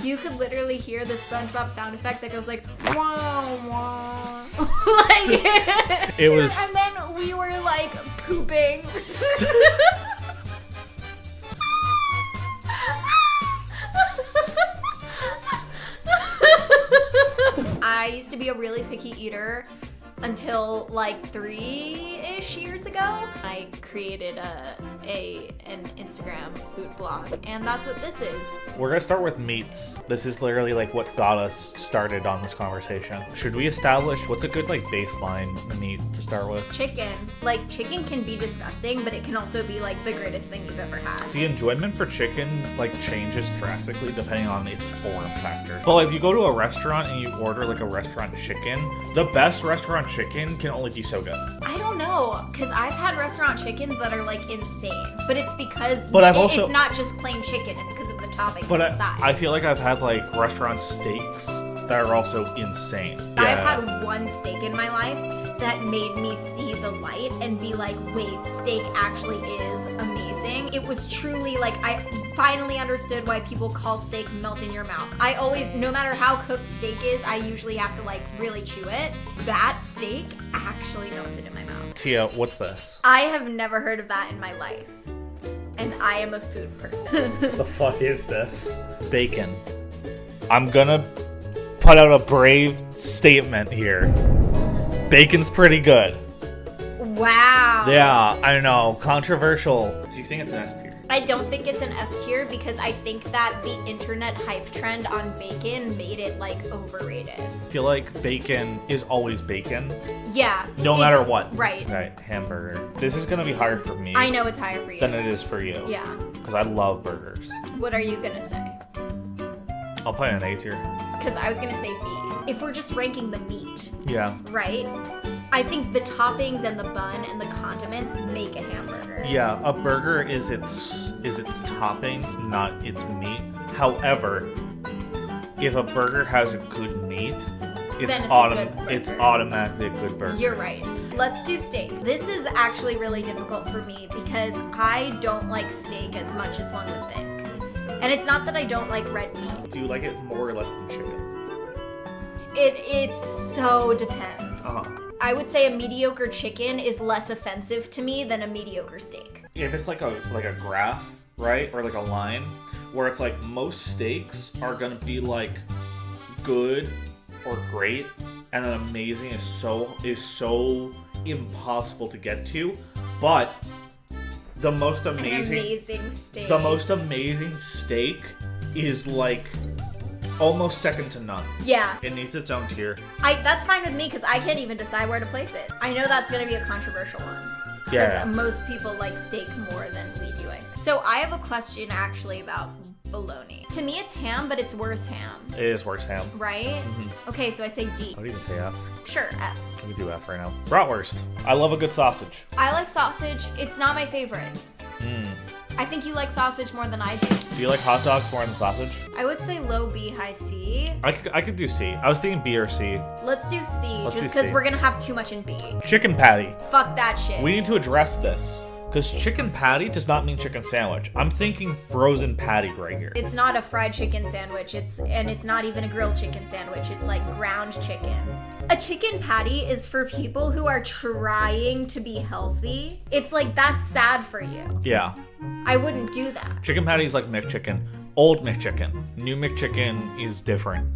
You could literally hear the SpongeBob sound effect that goes like, wah, wah. Like, it was. And then we were like pooping. I used to be a really picky eater until like 3-ish years ago. I created an Instagram food blog, and that's what this is. We're gonna start with meats. This is literally like what got us started on this conversation. Should we establish what's a good like baseline meat to start with? Chicken. Like, chicken can be disgusting, but it can also be like the greatest thing you've ever had. The enjoyment for chicken like changes drastically depending on its form factor. But like, if you go to a restaurant and you order like a restaurant chicken, the best restaurant chicken can only be so good. I don't know, because I've had restaurant chickens that are like insane, but it's because it's not just plain chicken, it's because of the toppings but inside. I feel like I've had like restaurant steaks that are also insane. Yeah. I've had one steak in my life that made me see the light and be like, wait, steak actually is amazing. It was truly like, I finally understood why people call steak melt in your mouth. I always, no matter how cooked steak is, I usually have to like really chew it. That steak actually melted in my mouth. Tia, what's this? I have never heard of that in my life. And I am a food person. The fuck is this? Bacon. I'm gonna put out a brave statement here. Bacon's pretty good. Wow. Yeah, I know. Controversial. Do you think it's an S tier? I don't think it's an S tier because I think that the internet hype trend on bacon made it like overrated. I feel like bacon is always bacon. Yeah. No matter what. Right. Right. Hamburger. This is gonna be higher for me. I know it's higher for you than it is for you. Yeah. Because I love burgers. What are you gonna say? I'll put an A tier. Because I was gonna say B. If we're just ranking the meat. Yeah. Right? I think the toppings and the bun and the condiments make a hamburger. Yeah, a burger is its toppings, not its meat. However, if a burger has a good meat, it's automatically a good burger. You're right. Let's do steak. This is actually really difficult for me because I don't like steak as much as one would think. And it's not that I don't like red meat. Do you like it more or less than chicken? It so depends. Uh-huh. I would say a mediocre chicken is less offensive to me than a mediocre steak. If it's like a graph, right? Or like a line where it's like most steaks are gonna be like good or great, and then amazing is so impossible to get to. But the most amazing steak. The most amazing steak is like almost second to none. Yeah. It needs its own tier. That's fine with me because I can't even decide where to place it. I know that's going to be a controversial one. Yeah. Because most people like steak more than we do, I think. So I have a question actually about bologna. To me, it's ham, but it's worse ham. It is worse ham. Right? Mm-hmm. Okay, so I say D. I would even say F. Sure, F. We can do F right now. Bratwurst. I love a good sausage. I like sausage. It's not my favorite. I think you like sausage more than I do. Do you like hot dogs more than sausage? I would say low B, high C. I could do C. I was thinking B or C. Let's do C, Let's just do because C. we're going to have too much in B. Chicken patty. Fuck that shit. We need to address this. Because chicken patty does not mean chicken sandwich. I'm thinking frozen patty right here. It's not a fried chicken sandwich. It's not even a grilled chicken sandwich. It's like ground chicken. A chicken patty is for people who are trying to be healthy. It's like, that's sad for you. Yeah. I wouldn't do that. Chicken patty is like McChicken. Old McChicken. New McChicken is different.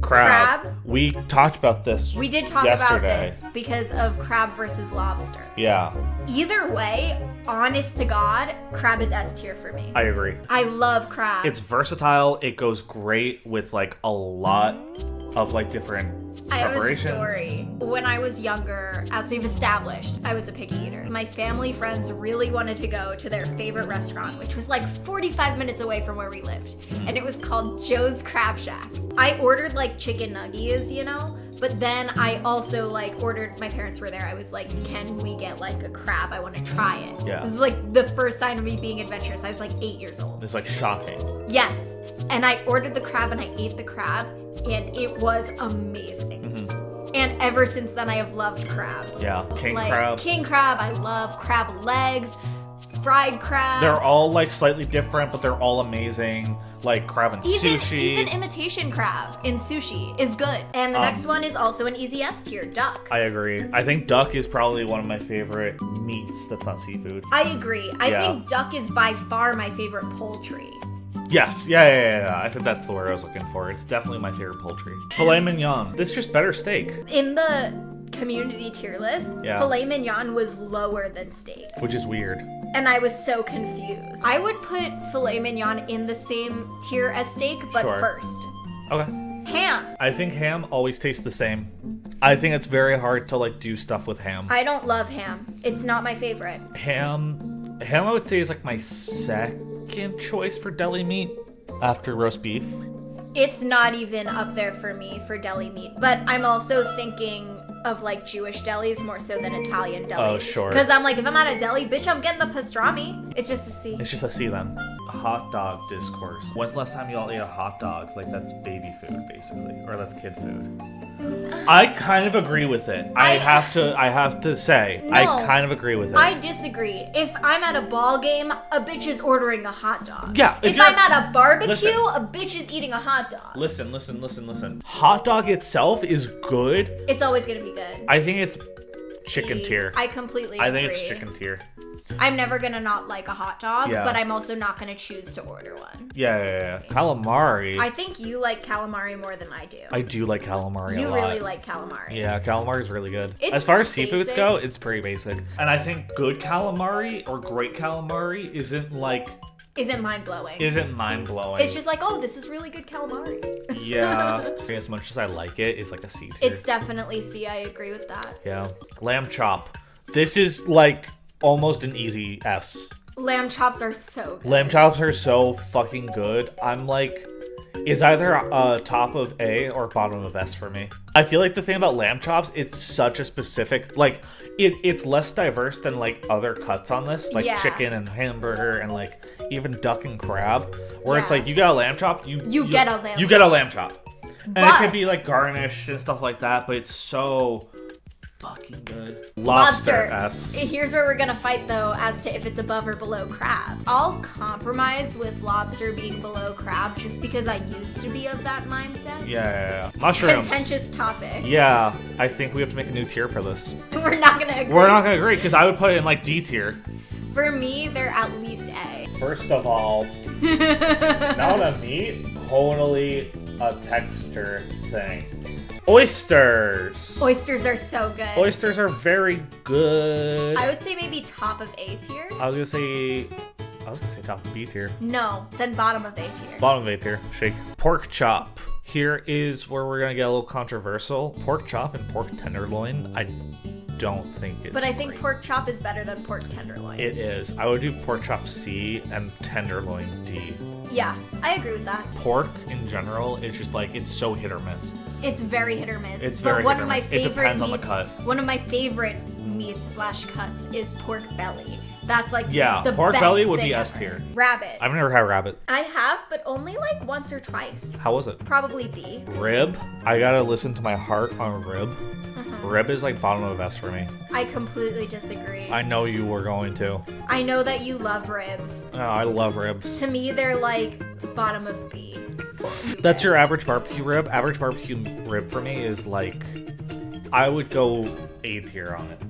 Crab. We talked about this. We did talk yesterday. about this because of crab versus lobster. Yeah. Either way, honest to God, crab is S tier for me. I agree. I love crab. It's versatile. It goes great with like a lot of like different preparations. I have a story. When I was younger, as we've established, I was a picky eater. My family friends really wanted to go to their favorite restaurant, which was like 45 minutes away from where we lived. And it was called Joe's Crab Shack. I ordered like chicken nuggies, you know? But then I also like ordered, my parents were there. I was like, can we get like a crab? I want to try it. Yeah. This is like the first sign of me being adventurous. I was like 8 years old. It's like shocking. Yes. And I ordered the crab and I ate the crab and it was amazing. And ever since then I have loved crab. Yeah. King crab. I love crab legs, fried crab. They're all like slightly different, but they're all amazing. like crab and Even sushi. imitation crab in sushi is good. And the next one is also an easy S tier, duck. I agree. I think duck is probably one of my favorite meats that's not seafood. I agree. I Yeah. think duck is by far my favorite poultry. Yes, yeah. I think that's the word I was looking for. It's definitely my favorite poultry. Filet mignon. This is just better steak, In the community tier list, Yeah. filet mignon was lower than steak. which is weird. And I was so confused. I would put filet mignon in the same tier as steak, but Sure. first. Okay. Ham. I think ham always tastes the same. I think it's very hard to like do stuff with ham. I don't love ham. It's not my favorite. Ham I would say is like my second choice for deli meat after roast beef. It's not even up there for me for deli meat, but I'm also thinking of like Jewish delis more so than Italian delis. Oh, sure. Because I'm like, if I'm at a deli, bitch, I'm getting the pastrami. It's just a C. It's just a C then. A hot dog discourse. When's the last time you all ate a hot dog? Like that's baby food basically, or that's kid food. I kind of agree with it. I have to say, No, I kind of agree with it. I disagree. If I'm at a ball game, a bitch is ordering a hot dog. Yeah, if If you're- I'm at a barbecue, Listen. a bitch is eating a hot dog. Listen. Hot dog itself is good. It's always gonna be good. I think it's chicken tier. I completely I agree. think it's chicken tier. I'm never gonna not like a hot dog, Yeah. but I'm also not gonna choose to order one. Yeah. Calamari. I think you like calamari more than I do. I do like calamari a You lot. really like calamari. Yeah, calamari is really good. It's As far as seafoods basic. go, it's pretty basic. And I think good calamari or great calamari isn't Mind blowing. mind blowing. It's just like, oh, this is really good calamari. Yeah. As much as I like it, it's like a C tier. It's definitely C. I agree with that. Yeah. Lamb chop. This is like almost an easy S. Lamb chops are so good. Lamb chops are so fucking good. I'm like, it's either top of A or bottom of S for me. I feel like the thing about lamb chops, it's such a specific, like, it's less diverse than like other cuts on this, like Yeah. chicken and hamburger and like even duck and crab, where it's Yeah. like you got a lamb chop, you get a lamb you get a lamb chop, and it But- could be like garnished and stuff like that, but it's so fucking good. Lobster S. Here's where we're gonna fight though as to if it's above or below crab. I'll compromise with lobster being below crab just because I used to be of that mindset. Yeah. Mushrooms. Contentious topic. Yeah, I think we have to make a new tier for this. We're not gonna agree. We're not gonna agree because I would put it in like D tier. For me, they're at least A. First of all, not a meat, totally a texture thing. Oysters. Oysters are so good. Oysters are very good. I would say maybe top of A tier. I was gonna say top of B tier. No, then bottom of A tier. Bottom of A tier. Shake. Pork chop. Here is where we're gonna get a little controversial. Pork chop and pork tenderloin. I don't think it's But I think great. pork chop is better than pork tenderloin. It is. I would do pork chop C and tenderloin D. Yeah, I agree with that. Pork in general is just like it's so hit or miss. It's very hit or miss. It's but very one hit or of my miss. It favorite depends on the meats, cut. One of my favorite meats / cuts is pork belly. That's like Yeah, the pork best belly would thing be S ever. tier. Rabbit. I've never had rabbit. I have, but only like once or twice. How was it? Probably B. Rib. I gotta listen to my heart on rib. Mm-hmm. Rib is like bottom of S for me. I completely disagree. I know you were going to. I know that you love ribs. Oh, I love ribs. To me, they're like bottom of B. That's your average barbecue rib. Average barbecue rib for me is like, I would go A tier on it.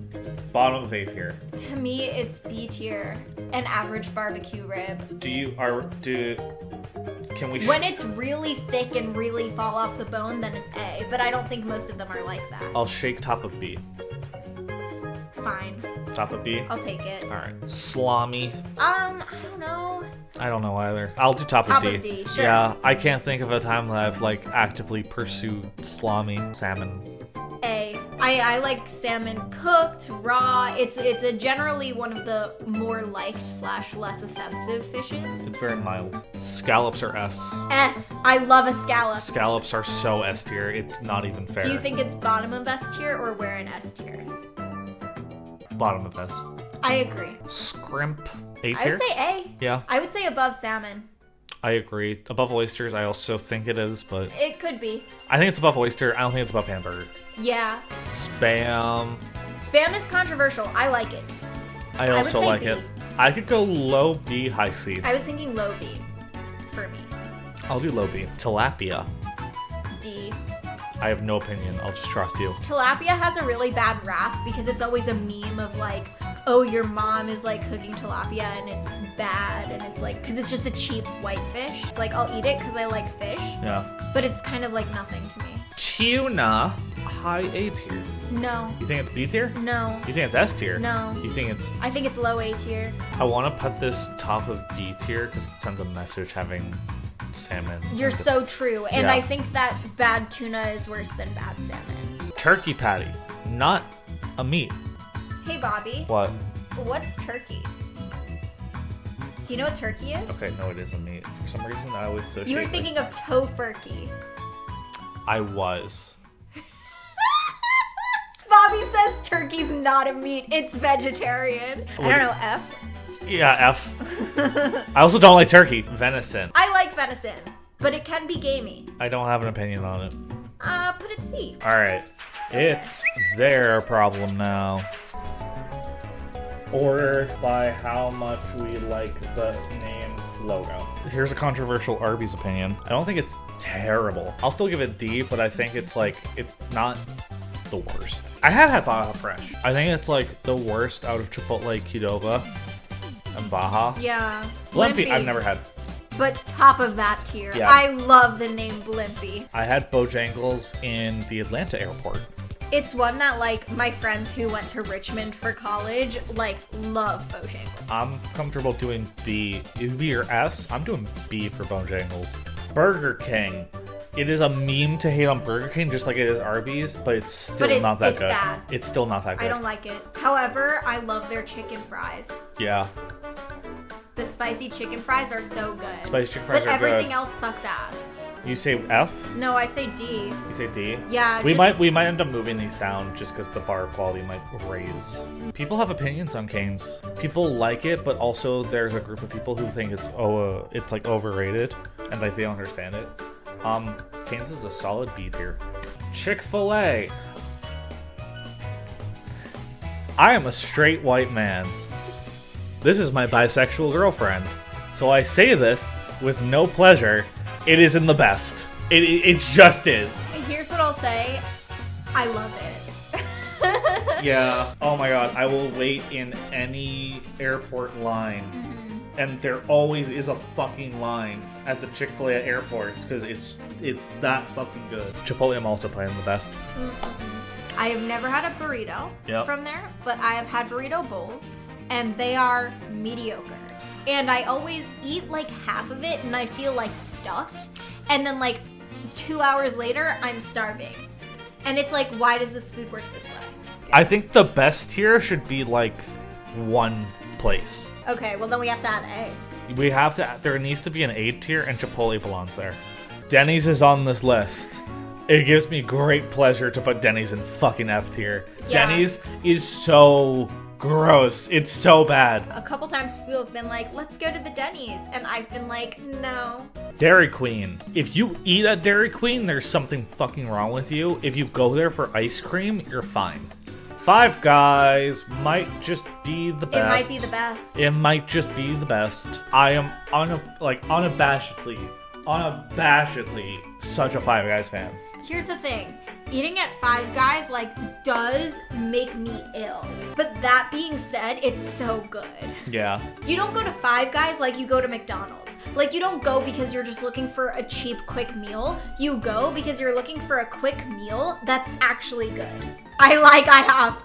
Bottom of A tier. To me, it's B tier. An average barbecue rib. Can we? When it's really thick and really fall off the bone, then it's A. But I don't think most of them are like that. I'll shake top of B. Fine. Top of B. I'll take it. All right. Salami. I don't know. I don't know either. I'll do top Top of D. of D, sure. Yeah, I can't think of a time that I've like actively pursued salami, salmon. A. I like salmon cooked, raw. It's a generally one of the more liked / less offensive fishes. It's very mild. Scallops are S. S. I love a scallop. Scallops are so S tier. It's not even fair. Do you think it's bottom of S tier or where in S tier? Bottom of S. I agree. Scrimp. A I tier. would say A. Yeah, I would say above salmon. I agree. Above oysters, I also think it is, but It could be. I think it's above oyster. I don't think it's above hamburger. Yeah. Spam. Spam is controversial. I like it. I would also say like B. it. I could go low B, high C. I was thinking low B for me. I'll do low B. Tilapia. D. I have no opinion. I'll just trust you. Tilapia has a really bad rap because it's always a meme of like, oh, your mom is like cooking tilapia and it's bad, and it's like, because it's just a cheap white fish. It's like, I'll eat it because I like fish. Yeah. But it's kind of like nothing to me. Tuna, high A tier. No. You think it's B tier? No. You think it's S tier? No. You think it's... I think it's low A tier. I want to put this top of B tier because it sends a message having salmon. You're so true. And Yeah. I think that bad tuna is worse than bad salmon. Turkey patty, not a meat. Hey, Bobby. What? What's turkey? Do you know what turkey is? Okay, no, it is a meat. For some reason, I always associate... You were thinking of tofurkey. I was. Bobby says turkey's not a meat. It's vegetarian. I don't know, F? Yeah, F. I also don't like turkey. Venison. I like venison, but it can be gamey. I don't have an opinion on it. Put it C. Alright. It's their problem now. Order by how much we like the name logo. Here's a controversial Arby's opinion. I don't think it's terrible. I'll still give it D, but I think it's like, it's not the worst. I have had Baja Fresh. I think it's like the worst out of Chipotle, Qdoba, and Baja. Yeah. Blimpie, I've never had. But top of that tier. Yeah. I love the name Blimpie. I had Bojangles in the Atlanta airport. It's one that, like, my friends who went to Richmond for college, like, love Bojangles. I'm comfortable doing B. It would be your S. I'm doing B for Bojangles. Burger King. It is a meme to hate on Burger King, just like it is Arby's, but it's still not that good. Bad. It's still not that good. I don't like it. However, I love their chicken fries. Yeah. The spicy chicken fries are so good. Spicy chicken fries but are good. everything else sucks ass. You say F? No, I say D. You say D? Yeah. We might end up moving these down just because the bar quality might raise. People have opinions on Cane's. People like it, but also there's a group of people who think it's like overrated and like they don't understand it. Cane's is a solid B tier. Chick-fil-A. I am a straight white man. This is my bisexual girlfriend. So I say this with no pleasure. It isn't the best. It just is. Here's what I'll say. I love it. Yeah. Oh my god. I will wait in any airport line. Mm-hmm. And there always is a fucking line at the Chick-fil-A at airports because it's that fucking good. Chipotle I'm also playing the best. Mm-hmm. I have never had a burrito from there, but I have had burrito bowls, and they are mediocre. And I always eat like half of it and I feel like stuffed. And then like 2 hours later, I'm starving. And it's like, why does this food work this way? I think the best tier should be like one place. Okay, well then we have to add A. We have to, there needs to be an A tier and Chipotle belongs there. Denny's is on this list. It gives me great pleasure to put Denny's in fucking F tier. Yeah. Denny's is so gross. It's so bad. A couple times people have been like, let's go to the Denny's. And I've been like, no. Dairy Queen. If you eat at Dairy Queen, there's something fucking wrong with you. If you go there for ice cream, you're fine. Five Guys might just be the best. It might be the best. It might just be the best. I am unabashedly such a Five Guys fan. Here's the thing. Eating at Five Guys, like, does make me ill. But that being said, it's so good. Yeah. You don't go to Five Guys like you go to McDonald's. Like, you don't go because you're just looking for a cheap, quick meal. You go because you're looking for a quick meal that's actually good. I like IHOP.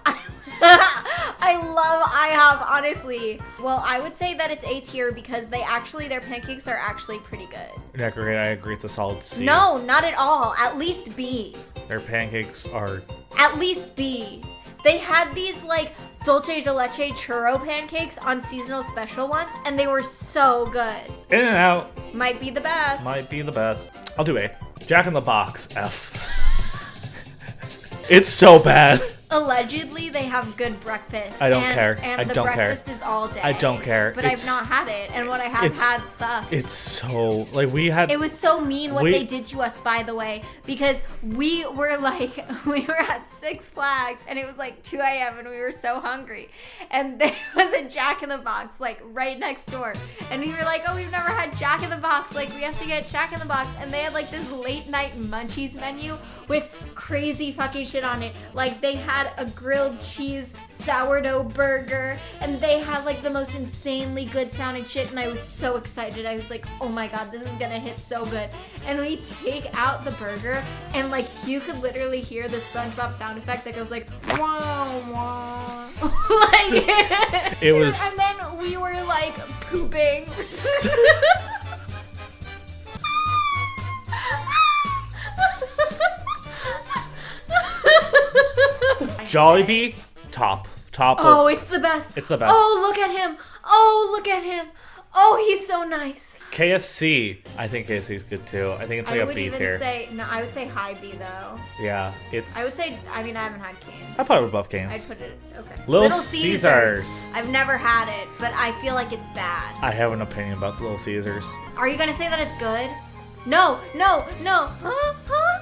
I love IHOP, honestly. Well, I would say that it's A tier because their pancakes are actually pretty good. I agree. It's a solid C. No, not at all. At least B. Their pancakes are... At least B. They had these, like, dulce de leche churro pancakes on seasonal special once, and they were so good. In-N-Out. Might be the best. Might be the best. I'll do A. Jack in the Box, F. It's so bad. Allegedly, they have good breakfast. I don't care. And I the don't care. breakfast is all day. I don't care. But I've not had it, and what I have had sucked. It's so we had. It was so mean what they did to us, by the way, because we were at Six Flags, and it was like 2 a.m. and we were so hungry, and there was a Jack in the Box like right next door, and we were like, oh, we've never had Jack in the Box, like we have to get Jack in the Box, and they had like this late night munchies menu with crazy fucking shit on it. Like they had a grilled cheese sourdough burger, and they had like the most insanely good sounding shit, and I was so excited. I was like, oh my god, this is gonna hit so good. And we take out the burger, and like you could literally hear the SpongeBob sound effect that goes like wah wah. Like it was, and then we were like pooping. Jollibee, top. Oh, it's the best. It's the best. Oh, look at him. Oh, look at him. Oh, he's so nice. KFC, I think KFC is good too. I think it's like a B tier. I would say high B though. Yeah, it's. I would say, I mean, I haven't had Cane's. I put it above Cane's. I'd put it, okay. Little Caesars. I've never had it, but I feel like it's bad. I have an opinion about Little Caesars. Are you gonna say that it's good? No. Huh?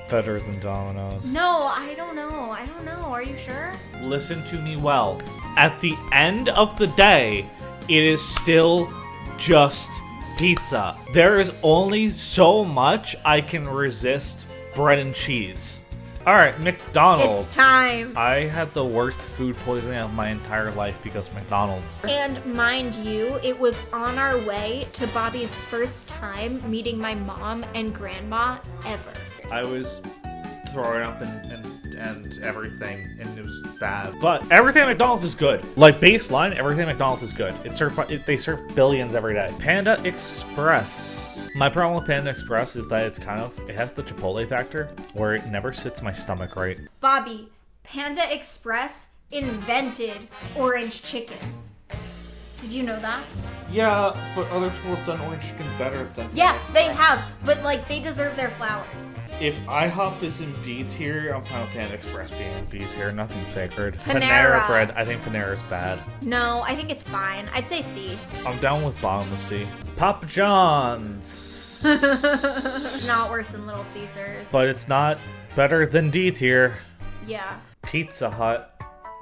Better than Domino's. No, I don't know. Are you sure? Listen to me well. At the end of the day, it is still just pizza. There is only so much I can resist bread and cheese. Alright, McDonald's. It's time. I had the worst food poisoning of my entire life because of McDonald's. And mind you, it was on our way to Bobby's first time meeting my mom and grandma ever. I was throwing up and everything, and it was bad. But everything at McDonald's is good. Like baseline, everything at McDonald's is good. They serve billions every day. Panda Express. My problem with Panda Express is that it has the Chipotle factor where it never sits my stomach right. Bobby, Panda Express invented orange chicken. Did you know that? Yeah, but other people have done orange chicken better than Yeah, they have, but like they deserve their flowers. If IHOP is in B tier, I'm fine with Panda Express being in B tier. Nothing sacred. Panera bread. I think Panera's bad. No, I think it's fine. I'd say C. I'm down with bottom of C. Papa John's. Not worse than Little Caesars. But it's not better than D tier. Yeah. Pizza Hut.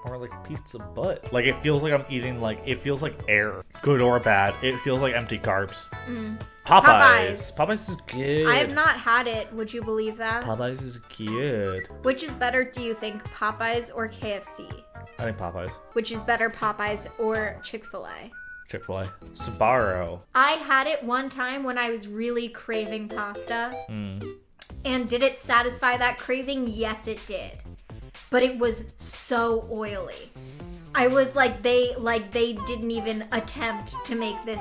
Or like pizza butt. Like it feels like I'm eating it feels like air. Good or bad. It feels like empty carbs. Popeyes is good. I have not had it. Would you believe that? Popeyes is good. Which is better, do you think, Popeyes or KFC? I think Popeyes. Which is better, Popeyes or Chick-fil-A? Chick-fil-A. Sbarro. I had it one time when I was really craving pasta. And did it satisfy that craving? Yes, it did. But it was so oily. I was like, they didn't even attempt to make this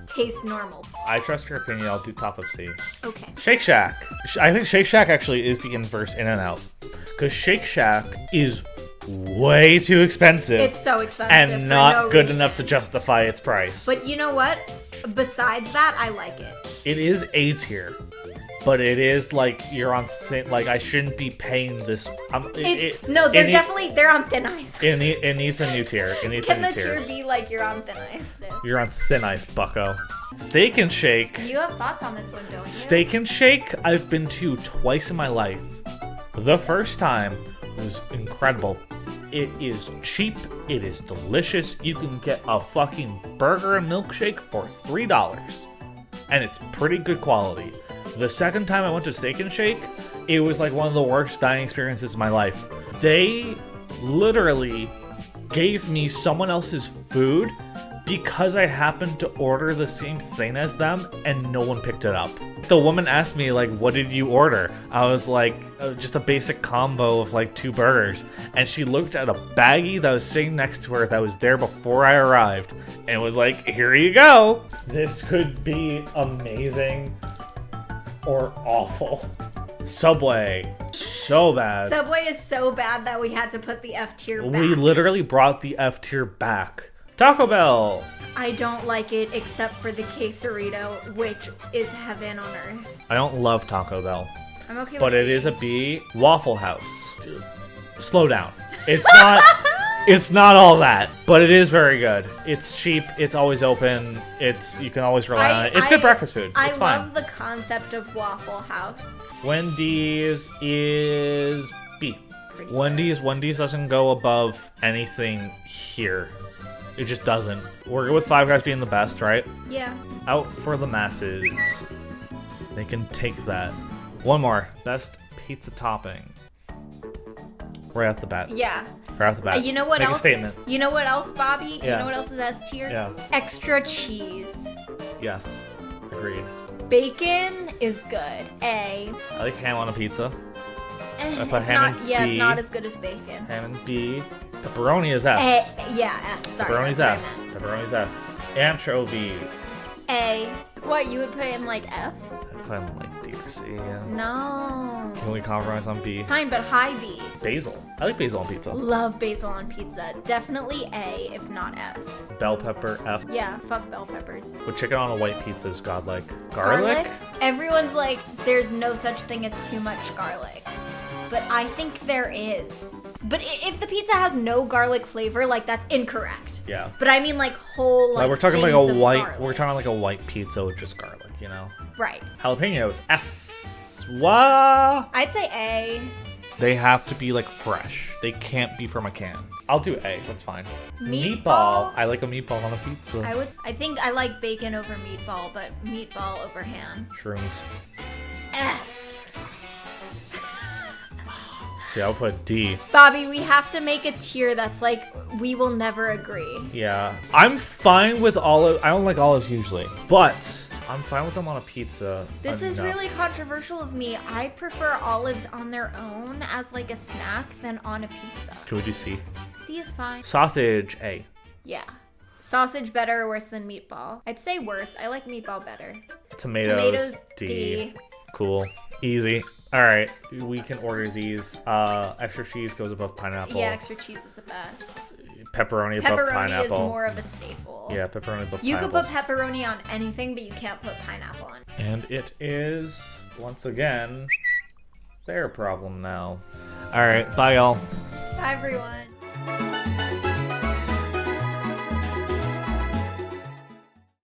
taste normal. I trust your opinion. I'll do top of C. Okay. Shake Shack. I think Shake Shack actually is the inverse In-N-Out. Because Shake Shack is way too expensive. It's so expensive and not good enough to justify its price. But you know what? Besides that, I like it. It is A tier. But it is you're on thin. I shouldn't be paying this. They're on thin ice. It needs a new tier. Can the tier be you're on thin ice? You're on thin ice, bucko. Steak and Shake. You have thoughts on this one, don't you? Steak and Shake, I've been to twice in my life. The first time was incredible. It is cheap. It is delicious. You can get a fucking burger and milkshake for $3. And it's pretty good quality. The second time I went to Steak and Shake, it was one of the worst dining experiences of my life. They literally gave me someone else's food because I happened to order the same thing as them and no one picked it up. The woman asked me, what did you order? I was like, just a basic combo of 2 burgers. And she looked at a baggie that was sitting next to her that was there before I arrived and was like, here you go. This could be amazing. Or awful. Subway. So bad. Subway is so bad that we had to put the F tier back. We literally brought the F tier back. Taco Bell. I don't like it except for the quesarito, which is heaven on earth. I don't love Taco Bell. I'm okay but with it B. is a B. Waffle House. Dude, slow down. It's not. It's not all that, but it is very good. It's cheap. It's always open. You can always rely on it. It's good breakfast food. It's fine. I love the concept of Waffle House. Wendy's is B. Pretty Wendy's doesn't go above anything here. It just doesn't. We're good with Five Guys being the best, right? Yeah. Out for the masses. They can take that. One more. Best pizza topping. Right off the bat. Yeah. Right off the bat. You know what Make else? a statement. You know what else, Bobby? Yeah. You know what else is S tier? Yeah. Extra cheese. Yes. Agreed. Bacon is good. A. I like ham on a pizza. I put It's ham not. in Yeah, B. it's not as good as bacon. Ham in B. Pepperoni is S. Yeah, S. Sorry. Pepperoni's that's S. what I meant. Pepperoni's S. Anchovies. A. What, you would put it in like F? I put in like D or C. Yeah. No. Can we compromise on B? Fine, but high B. Basil. I like basil on pizza. Love basil on pizza. Definitely A, if not S. Bell pepper F. Yeah, fuck bell peppers. But chicken on a white pizza is godlike. Garlic? Everyone's like, there's no such thing as too much garlic. But I think there is. But if the pizza has no garlic flavor, like, that's incorrect. Yeah. But I mean, like, whole, like, We're talking like a things of white. garlic. We're talking like a white pizza with just garlic, you know. Right. Jalapenos S. What? I'd say A. They have to be like fresh. They can't be from a can. I'll do A. That's fine. Meatball? I like a meatball on a pizza. I think I like bacon over meatball, but meatball over ham. Shrooms. S. See, I'll put D. Bobby, we have to make a tier that's like, we will never agree. Yeah. I'm fine with olive. I don't like olives usually, but I'm fine with them on a pizza. This is enough. really controversial of me. I prefer olives on their own as like a snack than on a pizza. Can we do C? C is fine. Sausage A. Yeah. Sausage better or worse than meatball? I'd say worse. I like meatball better. Tomatoes D. D. Cool. Easy. All right, we can order these. Extra cheese goes above pineapple. Yeah, extra cheese is the best. Pepperoni above Pepperoni pineapple. is more of a staple. Yeah, pepperoni above You could pineapple. put pepperoni on anything, but you can't put pineapple on it. And it is, once again, their problem now. All right, bye, y'all. Bye, everyone.